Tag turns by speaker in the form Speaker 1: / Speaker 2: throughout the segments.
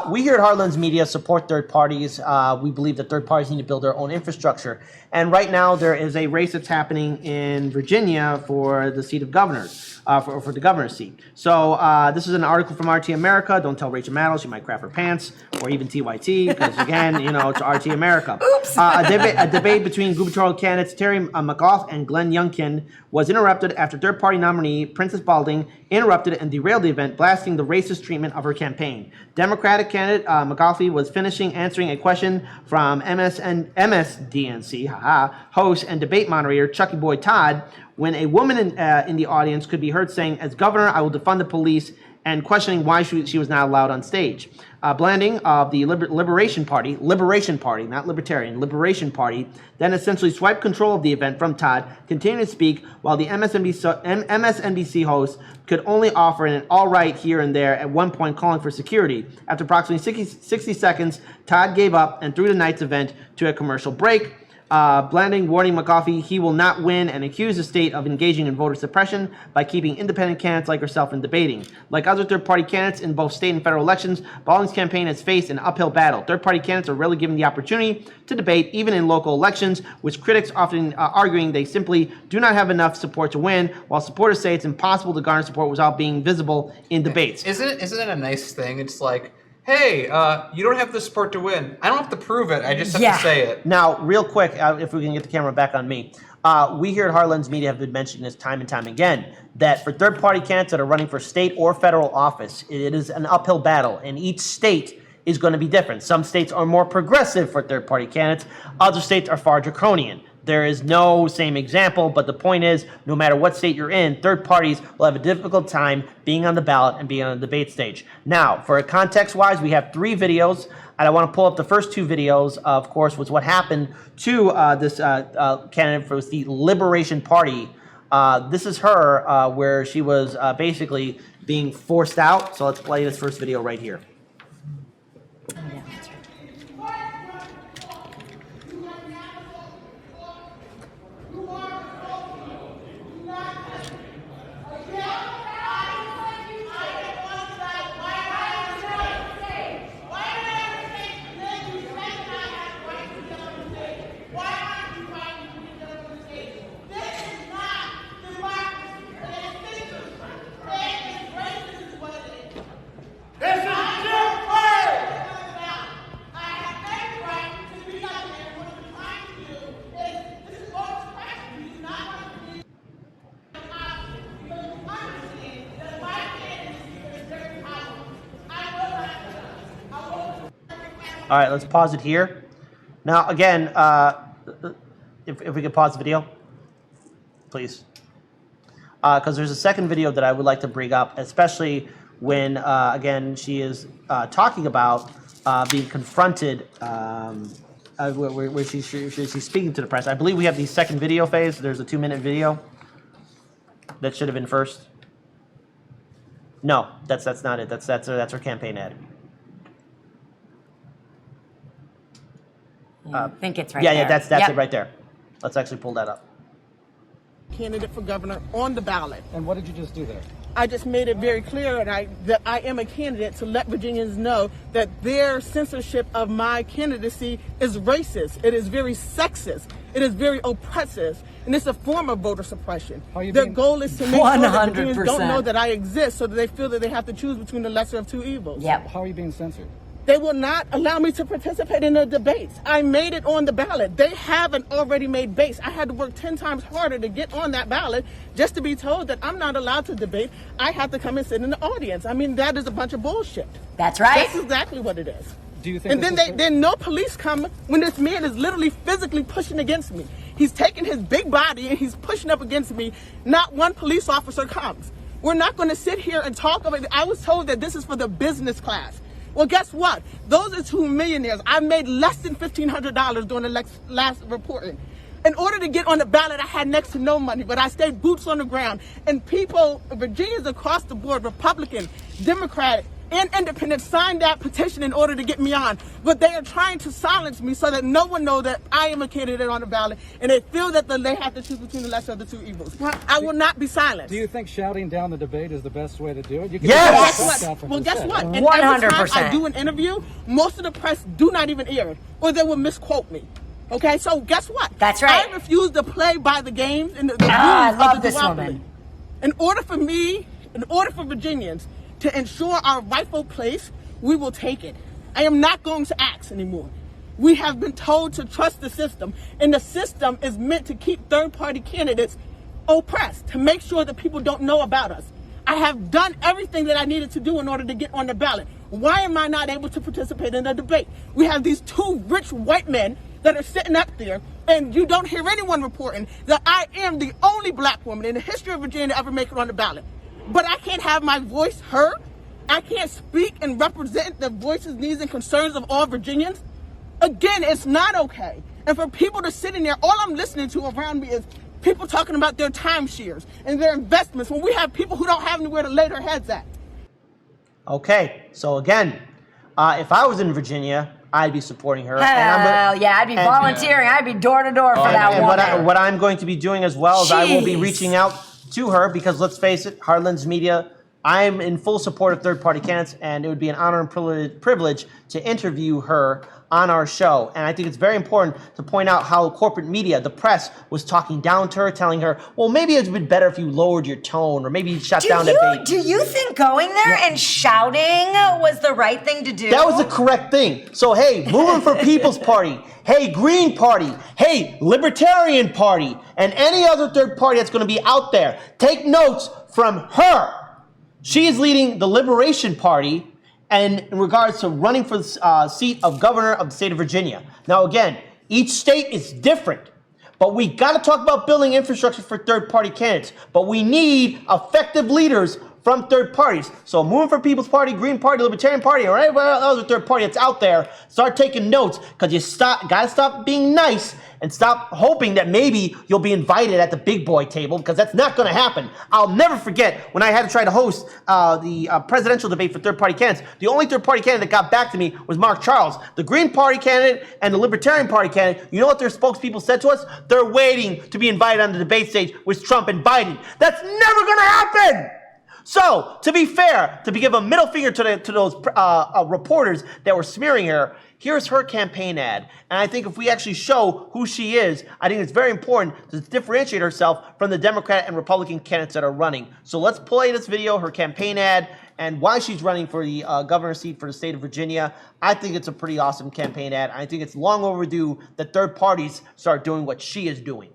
Speaker 1: We here at Heartlands Media support third parties. We believe that third parties need to build their own infrastructure. And right now there is a race that's happening in Virginia for the seat of governors, for the governor's seat. So this is an article from RT America. Don't tell Rachel Maddow, she might crap her pants, or even TYT, because again, you know, it's RT America.
Speaker 2: Oops.
Speaker 1: A debate between gubernatorial candidates Terry McAuliffe and Glenn Youngkin was interrupted after third-party nominee Princess Balding interrupted and derailed the event, blasting the racist treatment of her campaign. Democratic candidate McAuliffe was finishing answering a question from MSDNC host and debate moderator Chucky Boy Todd when a woman in the audience could be heard saying, "As governor, I will defund the police," and questioning why she was not allowed on stage. Blanding of the Liberation Party, not Libertarian, Liberation Party, then essentially swiped control of the event from Todd, continuing to speak while the MSNBC host could only offer an all right here and there, at one point calling for security. After approximately 60 seconds, Todd gave up and threw tonight's event to a commercial break. Blanding warning McAuliffe he will not win and accused the state of engaging in voter suppression by keeping independent candidates like herself in debating. Like other third-party candidates in both state and federal elections, Balding's campaign has faced an uphill battle. Third-party candidates are rarely given the opportunity to debate, even in local elections, which critics often arguing they simply do not have enough support to win, while supporters say it's impossible to garner support without being visible in debates.
Speaker 3: Isn't it a nice thing? It's like, hey, you don't have the support to win. I don't have to prove it. I just have to say it.
Speaker 1: Now, real quick, if we can get the camera back on me. We here at Heartlands Media have been mentioning this time and time again, that for third-party candidates that are running for state or federal office, it is an uphill battle, and each state is going to be different. Some states are more progressive for third-party candidates. Other states are far draconian. There is no same example, but the point is, no matter what state you're in, third parties will have a difficult time being on the ballot and being on the debate stage. Now, for context-wise, we have 3 videos, and I want to pull up the first 2 videos, of course, was what happened to this candidate for the Liberation Party. This is her, where she was basically being forced out. So let's play this first video right here. All right, let's pause it here. Now, again, if we could pause the video, please. Because there's a second video that I would like to bring up, especially when, again, she is talking about being confronted, where she's speaking to the press. I believe we have the second video phase. There's a 2-minute video that should have been first. No, that's not it. That's her campaign ad.
Speaker 2: I think it's right
Speaker 1: there.
Speaker 2: there.
Speaker 1: That's it right there. Let's actually pull that up.
Speaker 4: Candidate for governor on the ballot.
Speaker 5: And what did you just do there?
Speaker 4: I just made it very clear that I am a candidate to let Virginians know that their censorship of my candidacy is racist. It is very sexist. It is very oppressive. And it's a form of voter suppression. Their goal is to make sure that Virginians don't know that I exist, so that they feel that they have to choose between the lesser of 2 evils.
Speaker 2: Yep.
Speaker 5: How are you being censored?
Speaker 4: They will not allow me to participate in the debates. I made it on the ballot. They have an already made base. I had to work 10 times harder to get on that ballot just to be told that I'm not allowed to debate. I have to come and sit in the audience. I mean, that is a bunch of bullshit.
Speaker 2: That's right.
Speaker 4: That's exactly what it is.
Speaker 5: Do you think?
Speaker 4: And then no police come when this man is literally physically pushing against me. He's taking his big body and he's pushing up against me. Not one police officer comes. We're not going to sit here and talk about it. I was told that this is for the business class. Well, guess what? Those are 2 millionaires. I made less than $1,500 during the last reporting. In order to get on the ballot, I had next to no money, but I stayed boots on the ground. And people, Virginians across the board, Republican, Democratic, and independents signed that petition in order to get me on. But they are trying to silence me so that no one knows that I am a candidate on the ballot, and they feel that they have to choose between the lesser of the two evils. I will not be silenced.
Speaker 2: Do you think shouting down the debate is the best way to do it? You can
Speaker 1: Yes!
Speaker 2: do
Speaker 4: Guess
Speaker 2: press
Speaker 4: what? Well,
Speaker 2: conferences
Speaker 4: guess
Speaker 2: instead.
Speaker 4: what? And every
Speaker 5: 100%.
Speaker 4: time I do an interview, most of the press do not even air it, or they will misquote me. Okay, so guess what?
Speaker 5: That's right.
Speaker 4: I refuse to play by the games and the rules
Speaker 5: I
Speaker 4: of
Speaker 5: love
Speaker 4: the
Speaker 5: this
Speaker 4: duopoly.
Speaker 5: woman.
Speaker 4: In order for Virginians to ensure our rightful place, we will take it. I am not going to ask anymore. We have been told to trust the system, and the system is meant to keep third-party candidates oppressed, to make sure that people don't know about us. I have done everything that I needed to do in order to get on the ballot. Why am I not able to participate in the debate? We have these two rich white men that are sitting up there, and you don't hear anyone reporting that I am the only black woman in the history of Virginia to ever make it on the ballot. But I can't have my voice heard. I can't speak and represent the voices, needs, and concerns of all Virginians. Again, it's not okay. And for people to sit in there, all I'm listening to around me is people talking about their timeshares and their investments when we have people who don't have anywhere to lay their heads at.
Speaker 1: Okay, so again, if I was in Virginia, I'd be supporting her.
Speaker 5: Hell yeah, I'd be volunteering. I'd be door to door for that
Speaker 1: And
Speaker 5: woman.
Speaker 1: what I'm going to be doing as well is I will be
Speaker 5: Jeez.
Speaker 1: reaching out to her because let's face it, Heartland's Media, I'm in full support of third-party candidates, and it would be an honor and privilege to interview her on our show. And I think it's very important to point out how corporate media, the press, was talking down to her, telling her, well, maybe it would be better if you lowered your tone or maybe you shut down that baby.
Speaker 5: Do you think going there and shouting was the right thing to do?
Speaker 1: That was the correct thing. So, hey, Moving for People's Party, hey, Green Party, hey, Libertarian Party, and any other third party that's going to be out there, take notes from her. She is leading the Liberation Party and in regards to running for the seat of governor of the state of Virginia. Now, again, each state is different, but we got to talk about building infrastructure for third-party candidates. But we need effective leaders from third parties. So Moving for People's Party, Green Party, Libertarian Party, or any other third party that's out there, start taking notes because you gotta stop being nice and stop hoping that maybe you'll be invited at the big boy table because that's not going to happen. I'll never forget when I had to try to host the presidential debate for third party candidates. The only third party candidate that got back to me was Mark Charles. The Green Party candidate and the Libertarian Party candidate, you know what their spokespeople said to us? They're waiting to be invited on the debate stage with Trump and Biden. That's never going to happen! So, to be fair, to give a middle finger to those reporters that were smearing her, here's her campaign ad. And I think if we actually show who she is, I think it's very important to differentiate herself from the Democrat and Republican candidates that are running. So let's play this video, her campaign ad, and why she's running for the governor's seat for the state of Virginia. I think it's a pretty awesome campaign ad. I think it's long overdue that third parties start doing what she is doing.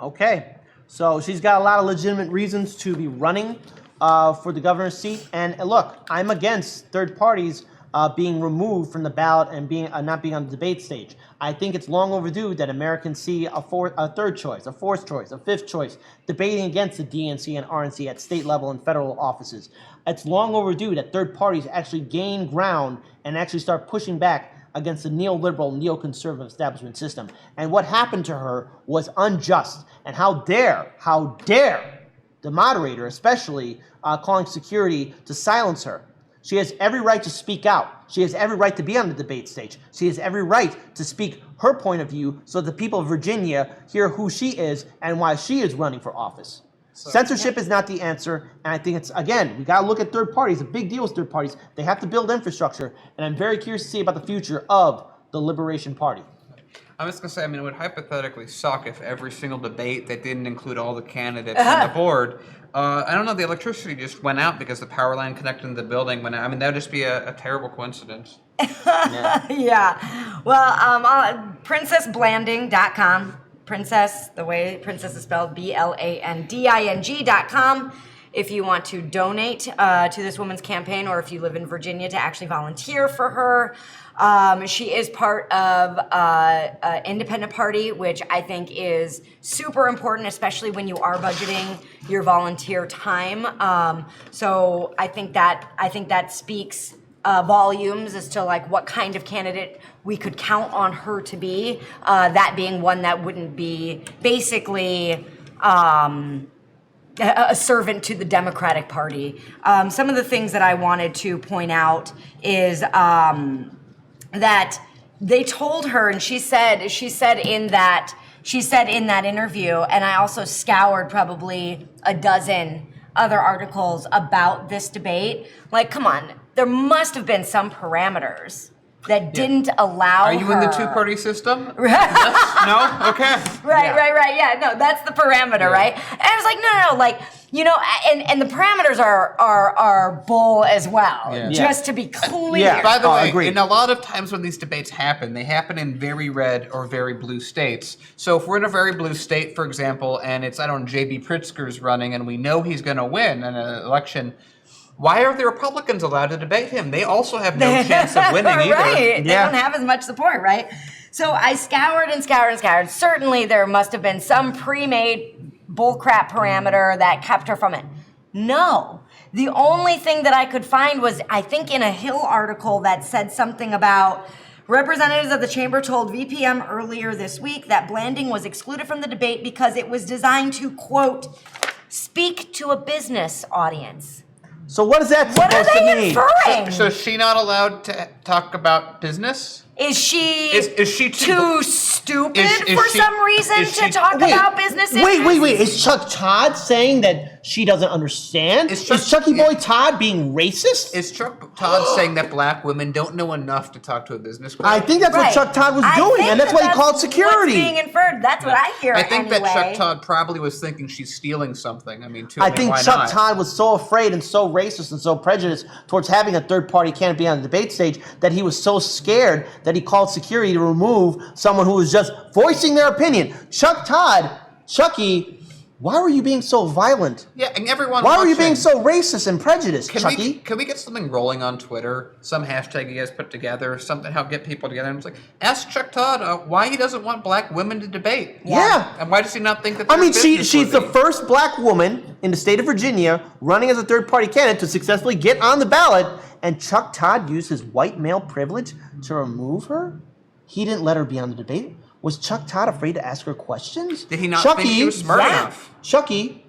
Speaker 1: Okay, so she's got a lot of legitimate reasons to be running for the governor's seat. And look, I'm against third parties being removed from the ballot and being not being on the debate stage. I think it's long overdue that Americans see a third choice, a fourth choice, a fifth choice, debating against the DNC and RNC at state level and federal offices. It's long overdue that third parties actually gain ground and actually start pushing back against the neoliberal, neoconservative establishment system. And what happened to her was unjust. And how dare the moderator, especially, calling security to silence her. She has every right to speak out. She has every right to be on the debate stage. She has every right to speak her point of view so the people of Virginia hear who she is and why she is running for office. Censorship is not the answer, and I think it's, again, we got to look at third parties. A big deal with third parties. They have to build infrastructure, and I'm very curious to see about the future of the Liberation Party.
Speaker 3: I'm just going to say, I mean, it would hypothetically suck if every single debate that didn't include all the candidates on the board, I don't know, the electricity just went out because the power line connected to the building went out. I mean, that would just be a terrible coincidence.
Speaker 5: Yeah. Well, princessblanding.com. Princess, the way princess is spelled, BLANDING.com. If you want to donate to this woman's campaign, or if you live in Virginia to actually volunteer for her. She is part of an independent party, which I think is super important, especially when you are budgeting your volunteer time. So I think that speaks volumes as to like what kind of candidate we could count on her to be. That being one that wouldn't be basically a servant to the Democratic Party. Some of the things that I wanted to point out is that they told her, and she said in that interview, and I also scoured probably a dozen other articles about this debate. Like, come on, there must have been some parameters that didn't allow her.
Speaker 3: Are you in the two-party system? Yes? No? Okay.
Speaker 5: Right. Yeah, no, that's the parameter, right? And I was like, no, like, you know, and the parameters are bull as well, just to be clear.
Speaker 1: Yeah.
Speaker 3: By the way,
Speaker 1: agreed.
Speaker 3: and a lot of times when these debates happen, they happen in very red or very blue states. So if we're in a very blue state, for example, and it's, I don't know, J.B. Pritzker's running, and we know he's going to win in an election, why are the Republicans allowed to debate him? They also have no chance of winning either.
Speaker 5: Right. They don't have as much support, right? So I scoured and scoured and scoured. Certainly there must have been some pre-made bullcrap parameter that kept her from it. No. The only thing that I could find was, I think, in a Hill article that said something about representatives of the chamber told VPM earlier this week that Blanding was excluded from the debate because it was designed to, quote, speak to a business audience.
Speaker 1: So what is that
Speaker 5: What are
Speaker 1: supposed to
Speaker 5: they
Speaker 1: mean?
Speaker 5: inferring?
Speaker 3: So is she not allowed to talk about business?
Speaker 5: Is she
Speaker 3: Is she
Speaker 5: too stupid
Speaker 3: is
Speaker 5: for
Speaker 3: she-
Speaker 5: some reason
Speaker 3: is
Speaker 5: to
Speaker 3: she-
Speaker 5: talk
Speaker 1: Wait,
Speaker 5: about business
Speaker 1: Wait.
Speaker 5: interests?
Speaker 1: Is Chuck Todd saying that she doesn't understand?
Speaker 3: Is
Speaker 1: Is Chucky Boy Todd being racist?
Speaker 3: Is Chuck Todd saying that black women don't know enough to talk to a business crowd?
Speaker 1: I think that's
Speaker 5: Right.
Speaker 1: what Chuck Todd was
Speaker 5: I
Speaker 1: doing,
Speaker 5: think
Speaker 1: and that's why he called
Speaker 5: what's
Speaker 1: security.
Speaker 5: being inferred. That's what I hear.
Speaker 3: I think
Speaker 5: anyway.
Speaker 3: that Chuck Todd probably was thinking she's stealing something. I mean,
Speaker 1: I think
Speaker 3: why
Speaker 1: Chuck
Speaker 3: not?
Speaker 1: Todd was so afraid and so racist and so prejudiced towards having a third-party candidate be on the debate stage that he was so scared that he called security to remove someone who was just voicing their opinion. Chucky, why were you being so violent?
Speaker 3: Yeah, and everyone.
Speaker 1: Why were you
Speaker 3: watching,
Speaker 1: being so racist and prejudiced, Chucky?
Speaker 3: Can we get something rolling on Twitter? Some hashtag you guys put together, something help get people together. And it's like, ask Chuck Todd why he doesn't want black women to debate.
Speaker 1: Yeah.
Speaker 3: And why does he not think that?
Speaker 1: I mean,
Speaker 3: they're
Speaker 1: she's the
Speaker 3: businessworthy?
Speaker 1: first black woman in the state of Virginia running as a third-party candidate to successfully get on the ballot, and Chuck Todd used his white male privilege to remove her? He didn't let her be on the debate? Was Chuck Todd afraid to ask her questions?
Speaker 3: Did he not think she was smart enough?
Speaker 1: Chucky,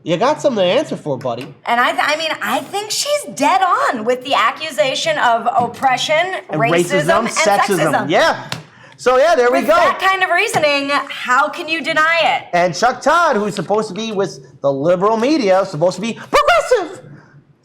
Speaker 1: you got something to answer for, buddy.
Speaker 5: And I think she's dead on with the accusation of oppression,
Speaker 1: And
Speaker 5: racism, and sexism.
Speaker 1: Yeah. So, yeah, there we
Speaker 5: With
Speaker 1: go.
Speaker 5: that kind of reasoning, how can you deny it?
Speaker 1: And Chuck Todd, who's supposed to be with the liberal media, supposed to be progressive,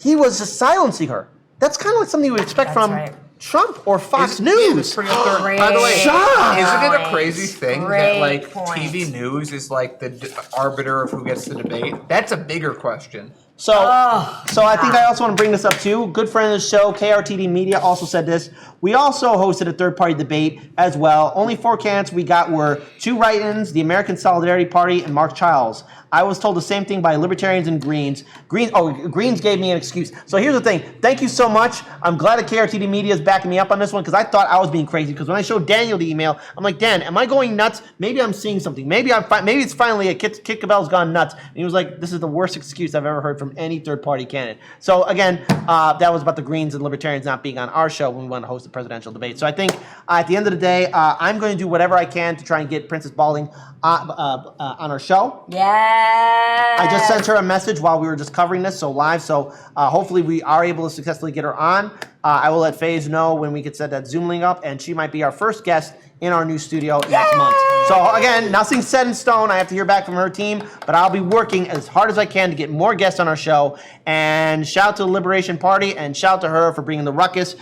Speaker 1: he was just silencing her. That's kind of like something you would expect
Speaker 5: That's
Speaker 1: from
Speaker 5: right.
Speaker 1: Trump or Fox
Speaker 3: Yeah,
Speaker 1: News.
Speaker 3: that's pretty up there.
Speaker 5: Great
Speaker 3: By the way,
Speaker 1: Shut
Speaker 3: isn't it a
Speaker 5: point.
Speaker 3: crazy thing that
Speaker 5: Great
Speaker 3: like
Speaker 5: point.
Speaker 3: TV news is like the arbiter of who gets the debate? That's a bigger question.
Speaker 1: So I think I also want to bring this up too. Good friend of the show, KRTD Media, also said this. We also hosted a third-party debate as well. Only 4 candidates we got were 2 write-ins, the American Solidarity Party, and Mark Childs. I was told the same thing by Libertarians and Greens. Greens gave me an excuse. So here's the thing. Thank you so much. I'm glad that KRTD Media is backing me up on this one because I thought I was being crazy. Because when I showed Daniel the email, I'm like, Dan, am I going nuts? Maybe I'm seeing something. Maybe it's finally a Kit Cabell's gone nuts. And he was like, this is the worst excuse I've ever heard from any third-party candidate. So again, that was about the Greens and Libertarians not being on our show when we want to host a presidential debate. So I think at the end of the day, I'm going to do whatever I can to try and get Princess Balding on our show.
Speaker 5: Yeah.
Speaker 1: I just sent her a message while we were just covering this, so live. So hopefully we are able to successfully get her on. I will let FaZe know when we can set that Zoom link up, and she might be our first guest in our new studio next month. So again, nothing's set in stone. I have to hear back from her team, but I'll be working as hard as I can to get more guests on our show. And shout out to the Liberation Party, and shout out to her for bringing the ruckus.